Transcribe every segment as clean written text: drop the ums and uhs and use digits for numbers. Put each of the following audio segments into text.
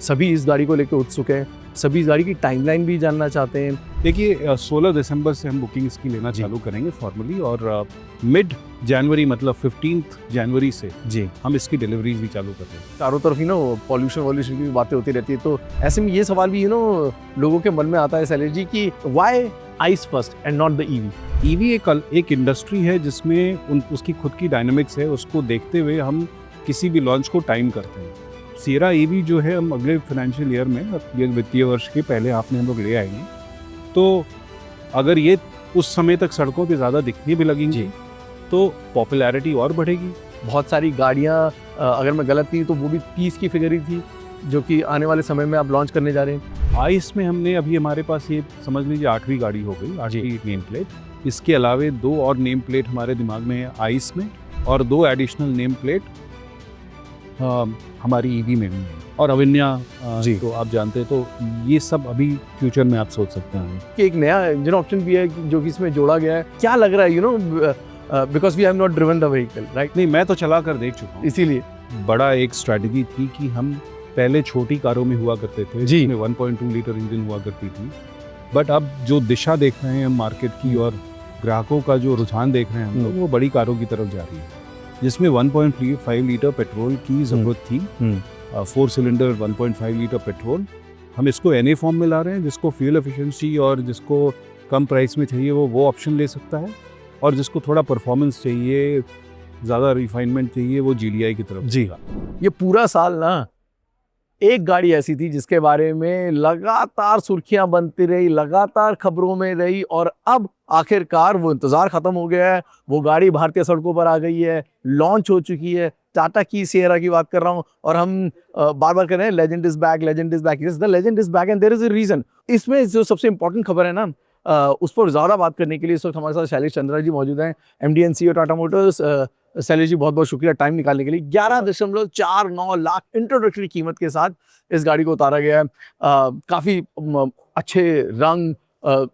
सभी इस गाड़ी को लेकर उत्सुक हैं, सभी इस गाड़ी की टाइमलाइन भी जानना चाहते हैं। देखिए 16 दिसंबर से हम बुकिंग इसकी लेना चालू करेंगे फॉर्मली, और मिड जनवरी मतलब 15 जनवरी से जी, हम इसकी डिलीवरीज भी चालू कर देंगे। चारों तरफ पॉल्यूशन वॉल्यूशन की भी बातें होती रहती है, तो ऐसे में ये सवाल भी लोगों के मन में आता है शैलेश जी कि why ice first and not the EV. EV एक इंडस्ट्री है जिसमें उसकी खुद की डायनामिक्स है, उसको देखते हुए हम किसी भी लॉन्च को टाइम करते हैं। सियरा ईवी जो है हम अगले फाइनेंशियल ईयर में, ये वित्तीय वर्ष के पहले हाफ में हम लोग ले आएंगे। तो अगर ये उस समय तक सड़कों पे ज़्यादा दिखने भी लगेंगी तो पॉपुलैरिटी और बढ़ेगी। बहुत सारी गाड़ियाँ, अगर मैं गलत नहीं तो वो भी 30 की फिगर ही थी, जो कि आने वाले समय में आप लॉन्च करने जा रहे हैं। आइस में हमने अभी हमारे पास ये समझ लीजिए 8वीं गाड़ी हो गई, 8वीं नेम प्लेट। इसके अलावे 2 और नेम प्लेट हमारे दिमाग में है आइस में, और 2 एडिशनल नेम प्लेट हमारी ईवी में भी है, और अविन्या तो आप जानते हैं। तो ये सब अभी फ्यूचर में आप सोच सकते हैं कि एक नया इंजन ऑप्शन भी है जो कि इसमें जोड़ा गया है। क्या लग रहा है because we have not driven the vehicle, right? नहीं, मैं तो चला कर देख चुका हूँ। इसीलिए बड़ा एक स्ट्रैटेजी थी कि हम पहले छोटी कारों में हुआ करते थे, जिसमें 1.2 लीटर इंजन हुआ करती थी, बट अब जो दिशा देख रहे हैं हम मार्केट की और ग्राहकों का जो रुझान देख रहे हैं हम लोग, वो बड़ी कारों की तरफ जा रही है, जिसमें 1.5 लीटर पेट्रोल की ज़रूरत थी। 4 सिलेंडर 1.5 लीटर पेट्रोल, हम इसको NA फॉर्म में ला रहे हैं, जिसको फ्यूल एफिशिएंसी और जिसको कम प्राइस में चाहिए वो ऑप्शन ले सकता है, और जिसको थोड़ा परफॉर्मेंस चाहिए, ज़्यादा रिफाइनमेंट चाहिए, वो GDI की तरफ जी। ये पूरा साल ना एक गाड़ी ऐसी थी जिसके बारे में लगातार सुर्खियां बनती रही, लगातार खबरों में रही, और अब आखिरकार वो इंतजार खत्म हो गया है। वो गाड़ी भारतीय सड़कों पर आ गई है, लॉन्च हो चुकी है। टाटा की सियरा की बात कर रहा हूं, और हम बार बार कह रहे हैं legend is back, legend is back. Yes, the legend is back and there is a reason. इसमें जो सबसे इंपॉर्टेंट खबर है ना, उस पर ज्यादा बात करने के लिए इस वक्त हमारे साथ शैलेश चंद्रा जी मौजूद हैं, MD and CEO Tata motors. Shailesh ji, बहुत बहुत शुक्रिया टाइम निकालने के लिए। 11.49 लाख इंट्रोडक्टरी कीमत के साथ इस गाड़ी को उतारा गया है। काफ़ी अच्छे रंग,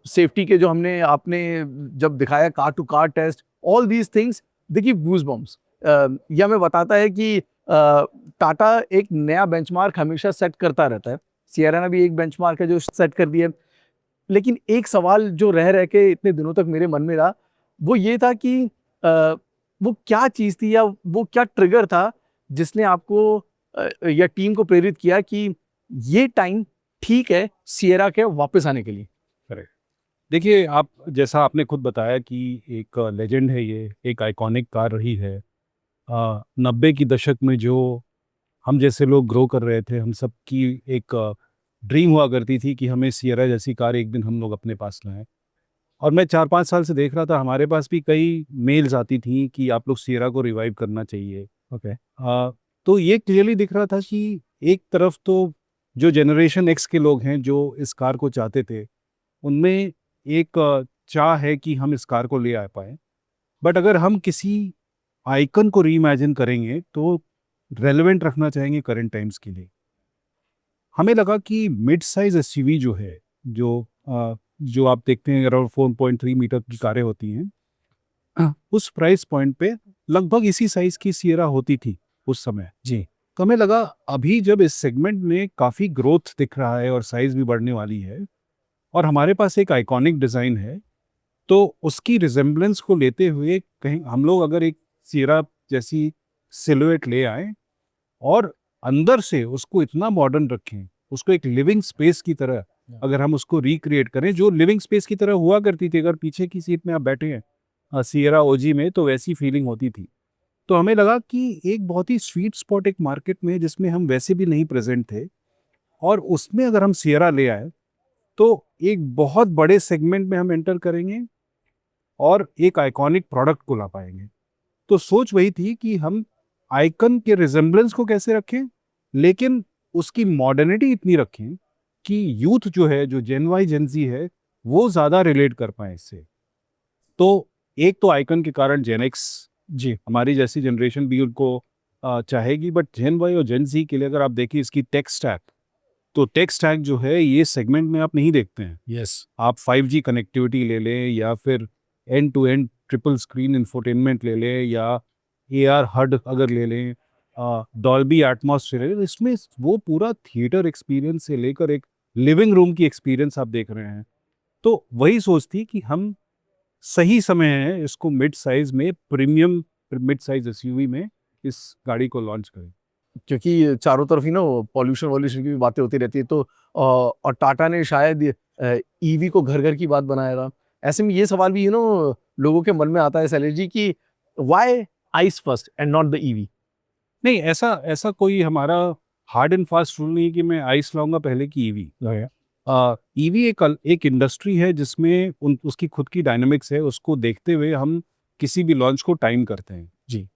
सेफ्टी के जो आपने जब दिखाया car to car test, all these things देखिए गूज बम्स। यह हमें बताता है कि टाटा एक नया बेंचमार्क हमेशा सेट करता रहता है। सियरा ने भी एक बेंचमार्क है जो सेट कर दिया। लेकिन एक सवाल जो रह के इतने दिनों तक मेरे मन में रहा, वो ये था कि वो क्या चीज़ थी, या वो क्या ट्रिगर था जिसने आपको या टीम को प्रेरित किया कि ये टाइम ठीक है सियरा के वापस आने के लिए। करेक्ट। देखिए, आप जैसा आपने खुद बताया कि एक लेजेंड है, ये एक आइकॉनिक कार रही है। 90 की दशक में जो हम जैसे लोग ग्रो कर रहे थे, हम सब की एक ड्रीम हुआ करती थी कि हमें सियरा जैसी कार एक दिन हम लोग अपने पास लाएं। और मैं 4-5 साल से देख रहा था, हमारे पास भी कई मेल्स आती थी कि आप लोग सियरा को रिवाइव करना चाहिए। ओके। तो ये क्लियरली दिख रहा था कि एक तरफ तो जो जनरेशन X के लोग हैं जो इस कार को चाहते थे, उनमें एक चाह है कि हम इस कार को ले आ पाएँ। बट अगर हम किसी आइकन को रीइमेजिन करेंगे तो रेलेवेंट रखना चाहेंगे करंट टाइम्स के लिए। हमें लगा कि मिड साइज़ SUV जो है, जो आप देखते हैं अराउंड 4.3 मीटर की कारें होती हैं, उस प्राइस पॉइंट पे लगभग इसी साइज़ की सियरा होती थी उस समय। जी। तो हमें लगा अभी जब इस सेगमेंट में काफ़ी ग्रोथ दिख रहा है और साइज़ भी बढ़ने वाली है, और हमारे पास एक आइकॉनिक डिज़ाइन है, तो उसकी रिजेम्बलेंस को लेते हुए कहीं हम लोग अगर एक सियरा जैसी सिलुएट ले आएँ और अंदर से उसको इतना मॉडर्न रखें, उसको एक लिविंग स्पेस की तरह अगर हम उसको रिक्रिएट करें, जो लिविंग स्पेस की तरह हुआ करती थी, अगर पीछे की सीट में आप बैठे हैं सियरा OG में, तो वैसी फीलिंग होती थी। तो हमें लगा कि एक बहुत ही स्वीट स्पॉट एक मार्केट में जिसमें हम वैसे भी नहीं प्रेजेंट थे, और उसमें अगर हम सियरा ले आए तो एक बहुत बड़े सेगमेंट में हम एंटर करेंगे और एक आइकॉनिक प्रोडक्ट को ला पाएंगे। तो सोच वही थी कि हम आइकन के रिजेम्बलेंस को कैसे रखें, लेकिन उसकी मॉडर्निटी इतनी रखें कि यूथ जो है, जो जेन वाई जेन जी है, वो ज़्यादा रिलेट कर पाए इससे। तो एक तो आइकन के कारण जेन एक्स, जी। हमारी जैसी जनरेशन भी उनको चाहेगी, बट जेन वाई और जेन जी के लिए अगर आप देखिए इसकी टेक स्टैक, तो टेक स्टैक जो है ये सेगमेंट में आप नहीं देखते हैं। यस। आप 5G कनेक्टिविटी ले लें, या फिर end to end triple screen infotainment ले लें, या AR HUD अगर ले लें, डॉल्बी एटमॉस्फेयर, इसमें वो पूरा थिएटर एक्सपीरियंस से लेकर एक लिविंग रूम की एक्सपीरियंस आप देख रहे हैं। तो वही सोच थी कि हम सही समय है इसको मिड साइज में, प्रीमियम मिड साइज एसयूवी में इस गाड़ी को लॉन्च करें। क्योंकि चारों तरफ ही ना पॉल्यूशन वॉल्यूशन की भी बातें होती रहती है, तो और टाटा ने शायद ईवी को घर घर की बात बनाया था। ऐसे में ये सवाल भी लोगों के मन में आता है शैलेश जी कि why ice first and not the EV. नहीं, ऐसा ऐसा कोई हमारा हार्ड एंड फास्ट रूल नहीं है कि मैं आइस लाऊंगा पहले की ईवी। ईवी एक इंडस्ट्री है जिसमें उसकी खुद की डायनामिक्स है, उसको देखते हुए हम किसी भी लॉन्च को टाइम करते हैं जी।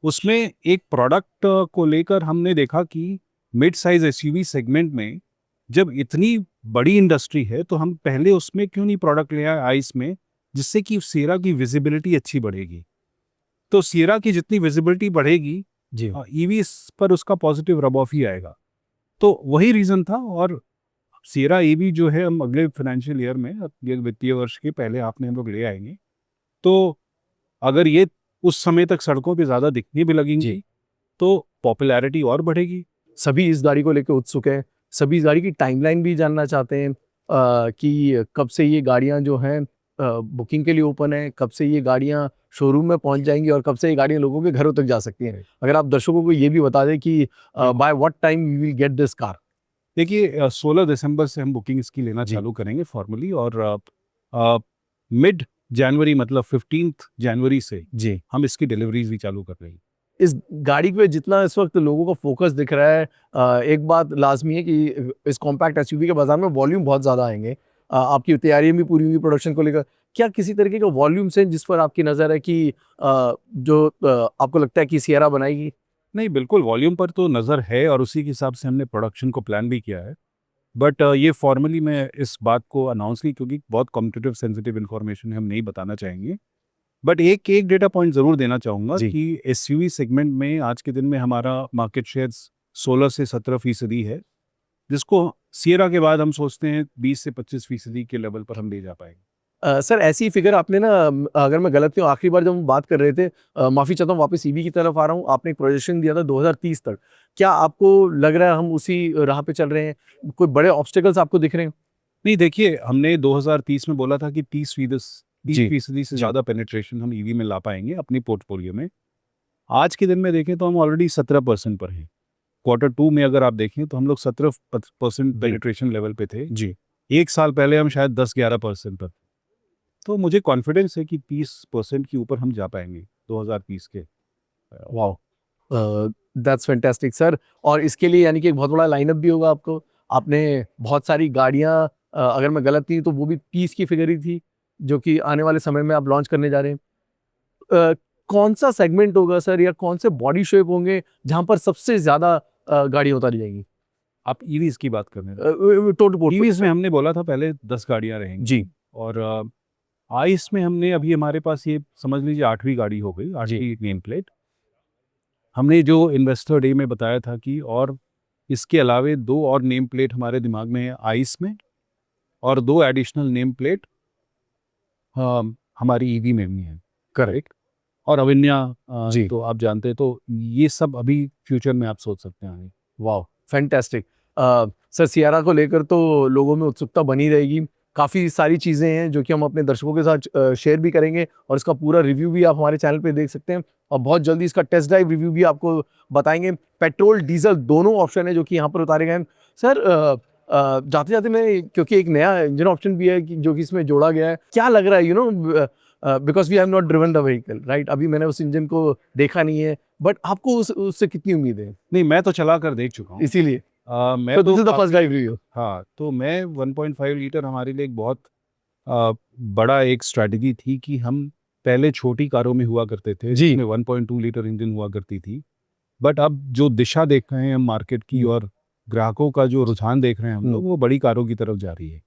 उसमें एक प्रोडक्ट को लेकर हमने देखा कि मिड साइज एसयूवी सेगमेंट में जब इतनी बड़ी इंडस्ट्री है तो हम पहले उसमें क्यों नहीं प्रोडक्ट ले आए आइस में, जिससे कि सियरा की विजिबिलिटी अच्छी बढ़ेगी। तो सियरा की जितनी विजिबिलिटी बढ़ेगी जी। ईवी पर उसका पॉजिटिव रब ऑफ ही आएगा। तो वही रीजन था। और सियरा ईवी जो है हम अगले फाइनेंशियल ईयर में, अगले वित्तीय वर्ष के पहले आपने हम लोग ले आएंगे। तो अगर ये उस समय तक सड़कों पे ज़्यादा दिखने भी लगेंगी तो पॉपुलैरिटी और बढ़ेगी। सभी इस गाड़ी को लेकर उत्सुक हैं, सभी इस गाड़ी की टाइमलाइन भी जानना चाहते हैं कि कब से ये गाड़ियां जो हैं बुकिंग के लिए ओपन है, कब से ये गाड़ियां शोरूम में पहुंच जाएंगी और कब से ये गाड़ियां लोगों के घरों तक जा सकती हैं। अगर आप दर्शकों को ये भी बता दें कि by what time we will get this car. देखिए 16 दिसंबर से हम बुकिंग इसकी लेना जी। चालू करेंगे फॉर्मली, और मिड जनवरी मतलब 15 जनवरी से जी। हम इसकी डिलीवरीज भी चालू कर रहे हैं। इस गाड़ी पे जितना इस वक्त लोगों का फोकस दिख रहा है, एक बात लाजमी है कि इस कॉम्पैक्ट एसयूवी के बाजार में वॉल्यूम बहुत ज़्यादा आएंगे। आपकी तैयारियां भी पूरी होंगी प्रोडक्शन को लेकर। क्या किसी तरीके का वॉल्यूम से जिस पर आपकी नज़र है कि आपको लगता है कि सियरा बनाएगी? नहीं, बिल्कुल वॉल्यूम पर तो नज़र है और उसी के हिसाब से हमने प्रोडक्शन को प्लान भी किया है। बट ये फॉर्मली मैं इस बात को अनाउंस नहीं, क्योंकि बहुत कॉम्पिटिटिव सेंसिटिव इन्फॉर्मेशन है, हम नहीं बताना चाहेंगे। बट एक डेटा पॉइंट ज़रूर देना चाहूँगा जी। कि एसयूवी सेगमेंट में आज के दिन में हमारा मार्केट शेयर 16 से 17% है, जिसको सियरा के बाद हम सोचते हैं 20 से 25% के लेवल पर हम ले जा पाएंगे। सर ऐसी फिगर आपने ना, अगर मैं गलत नहीं हूँ, आखिरी बार जब हम बात कर रहे थे, माफ़ी चाहता हूँ, वापस ईवी की तरफ आ रहा हूँ, आपने एक प्रोजेक्शन दिया था 2030 तक। क्या आपको लग रहा है हम उसी राह पे चल रहे हैं? कोई बड़े ऑब्स्टेकल्स आपको दिख रहे हैं? नहीं, देखिए हमने 2030 में बोला था कि 30% से जी। ज़्यादा पेनिट्रेशन हम ईवी में ला पाएंगे अपनी पोर्टफोलियो में। आज के दिन में देखें तो हम ऑलरेडी 17% पर हैं। Q2 में अगर आप देखें तो हम लोग 17% पेनिट्रेशन लेवल पे थे। जी। एक साल पहले हम शायद 10-11% पर। तो मुझे कॉन्फिडेंस है कि 30% के ऊपर हम जा पाएंगे 2030 के। Wow, that's fantastic sir. और इसके लिए यानी कि एक बहुत बड़ा लाइनअप भी होगा आपको। आपने बहुत सारी गाड़ियां, अगर मैं गलत नहीं तो वो भी 30 की फिगर ही थी, जो कि आने वाले समय में आप लॉन्च करने जा रहे हैं। कौन सा सेगमेंट होगा सर, या कौन से बॉडी शेप होंगे जहां पर सबसे ज्यादा गाड़ियां उतारी जाएंगी? आप ईवीज की बात कर रहे हैं? टोटल ईवीज में हमने बोला था पहले 10 गाड़ियां रहेंगी जी। और आइस में हमने अभी हमारे पास ये समझ लीजिए 8वीं गाड़ी हो गई, 8वीं नेम प्लेट। हमने जो इन्वेस्टर डे में बताया था कि और इसके अलावे 2 और नेम प्लेट हमारे दिमाग में है आइस में, और 2 एडिशनल नेम प्लेट हमारी ईवी में भी है। करेक्ट। और अविन्या जी। तो आप जानते हैं, तो ये सब अभी फ्यूचर में आप सोच सकते हैं। वाह, फैंटास्टिक। सर सियारा को लेकर तो लोगों में उत्सुकता बनी रहेगी। काफ़ी सारी चीज़ें हैं जो कि हम अपने दर्शकों के साथ शेयर भी करेंगे, और इसका पूरा रिव्यू भी आप हमारे चैनल पे देख सकते हैं, और बहुत जल्दी इसका टेस्ट ड्राइव रिव्यू भी आपको बताएंगे। पेट्रोल डीजल दोनों ऑप्शन है जो कि यहाँ पर उतारे गए हैं। सर जाते जाते मैं, क्योंकि एक नया इंजन ऑप्शन भी है जो कि इसमें जोड़ा गया है, क्या लग रहा है because we have not driven the vehicle, right? अभी मैंने उस इंजन को देखा नहीं है, बट आपको उससे कितनी उम्मीद है? नहीं, मैं तो चला कर देख चुका हूँ, इसीलिए मैं तो this is the first drive review. हाँ, तो मैं 1.5 लीटर हमारे लिए एक बहुत बड़ा एक स्ट्रैटेजी थी कि हम पहले छोटी कारों में हुआ करते थे जी। जिसमें 1.2 लीटर इंजन हुआ करती थी। बट अब जो दिशा देख रहे हैं हम मार्केट की और ग्राहकों का जो रुझान देख रहे हैं हम लोग, वो बड़ी कारों की तरफ जा रही है,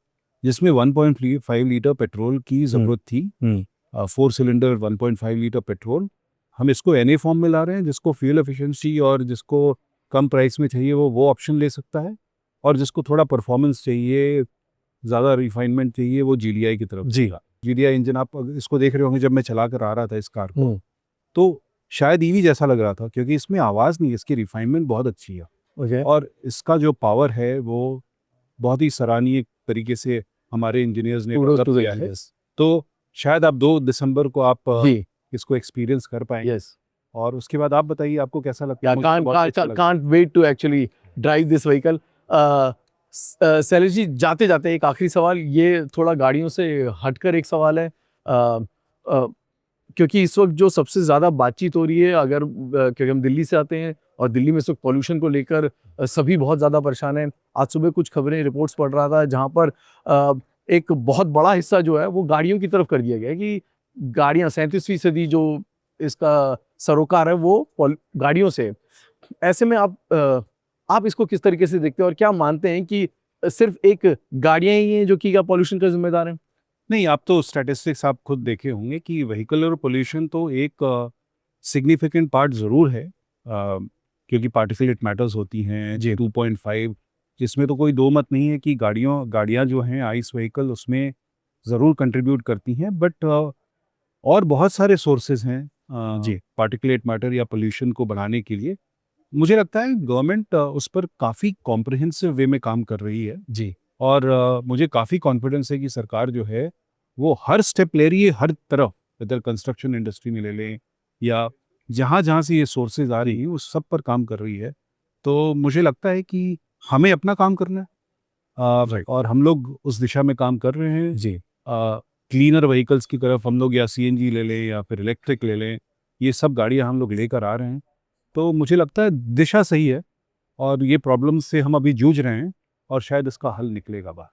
जिसमें 1.5 लीटर पेट्रोल की ज़रूरत थी। 4 सिलेंडर 1.5 लीटर पेट्रोल, हम इसको NA फॉर्म में ला रहे हैं, जिसको फ्यूल एफिशिएंसी और जिसको कम प्राइस में चाहिए वो ऑप्शन ले सकता है, और जिसको थोड़ा परफॉर्मेंस चाहिए, ज़्यादा रिफाइनमेंट चाहिए, वो GDI की तरफ जी। GDI इंजन आप इसको देख रहे होंगे। जब मैं चला कर आ रहा था इस कार को, तो शायद ईवी जैसा लग रहा था, क्योंकि इसमें आवाज़ नहीं है, इसकी रिफाइनमेंट बहुत अच्छी है ओके और इसका जो पावर है वो बहुत ही सराहनीय तरीके से हमारे इंजीनियर्स ने Kudos डेवलप to the किया है। engineers. तो शायद आप 2 दिसंबर को आप जी इसको एक्सपीरियंस कर पाएंगे। यस और उसके बाद आप बताइए आपको कैसा लगता या है? मुझे तो बहुत अच्छा लगा। can't wait to actually drive this vehicle. Shailesh ji जाते जाते एक आखिरी सवाल, ये थोड़ा गाड़ियों से हटकर एक सवाल है, क्योंकि इस वक्त जो सबसे ज़्यादा बातचीत हो रही है, अगर क्योंकि हम दिल्ली से आते हैं और दिल्ली में इस वक्त पॉल्यूशन को लेकर सभी बहुत ज़्यादा परेशान हैं। आज सुबह कुछ खबरें रिपोर्ट्स पढ़ रहा था जहाँ पर एक बहुत बड़ा हिस्सा जो है वो गाड़ियों की तरफ कर दिया गया है कि गाड़ियाँ 37वीं सदी जो इसका सरोकार है वो गाड़ियों से। ऐसे में आप इसको किस तरीके से देखते हैं और क्या मानते हैं कि सिर्फ एक गाड़ियाँ ही हैं जो कि पॉल्यूशन का जिम्मेदार हैं? नहीं, आप तो स्टैटिस्टिक्स आप खुद देखे होंगे कि व्हीकलर पोल्यूशन तो एक सिग्निफिकेंट पार्ट ज़रूर है, क्योंकि पार्टिकुलेट मैटर्स होती हैं जी। 2.5, जिसमें तो कोई दो मत नहीं है कि गाड़ियाँ जो हैं आइस व्हीकल उसमें ज़रूर कंट्रीब्यूट करती हैं, बट और बहुत सारे सोर्सेज हैं जी पार्टिकुलेट मैटर या पोल्यूशन को बढ़ाने के लिए। मुझे लगता है गवर्नमेंट उस पर काफ़ी कॉम्प्रिहेंसिव वे में काम कर रही है जी और मुझे काफ़ी कॉन्फिडेंस है कि सरकार जो है वो हर स्टेप ले रही है, हर तरफ, इधर कंस्ट्रक्शन इंडस्ट्री में ले लें या जहाँ जहाँ से ये सोर्सेज आ रही हैं उस सब पर काम कर रही है। तो मुझे लगता है कि हमें अपना काम करना है राइट और हम लोग उस दिशा में काम कर रहे हैं। जी क्लीनर व्हीकल्स की तरफ हम लोग या सीएनजी ले लें या फिर इलेक्ट्रिक ले लें, ये सब गाड़ियाँ हम लोग लेकर आ रहे हैं। तो मुझे लगता है दिशा सही है और ये प्रॉब्लम से हम अभी जूझ रहे हैं और शायद इसका हल निकलेगा बाहर।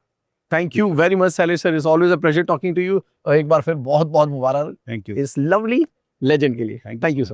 Thank you very much Shailesh sir, it's always a pleasure talking to you. एक बार फिर बहुत बहुत मुबारक थैंक यू। इस लवली लेजेंड के लिए। Thank you, thank you sir. Sir.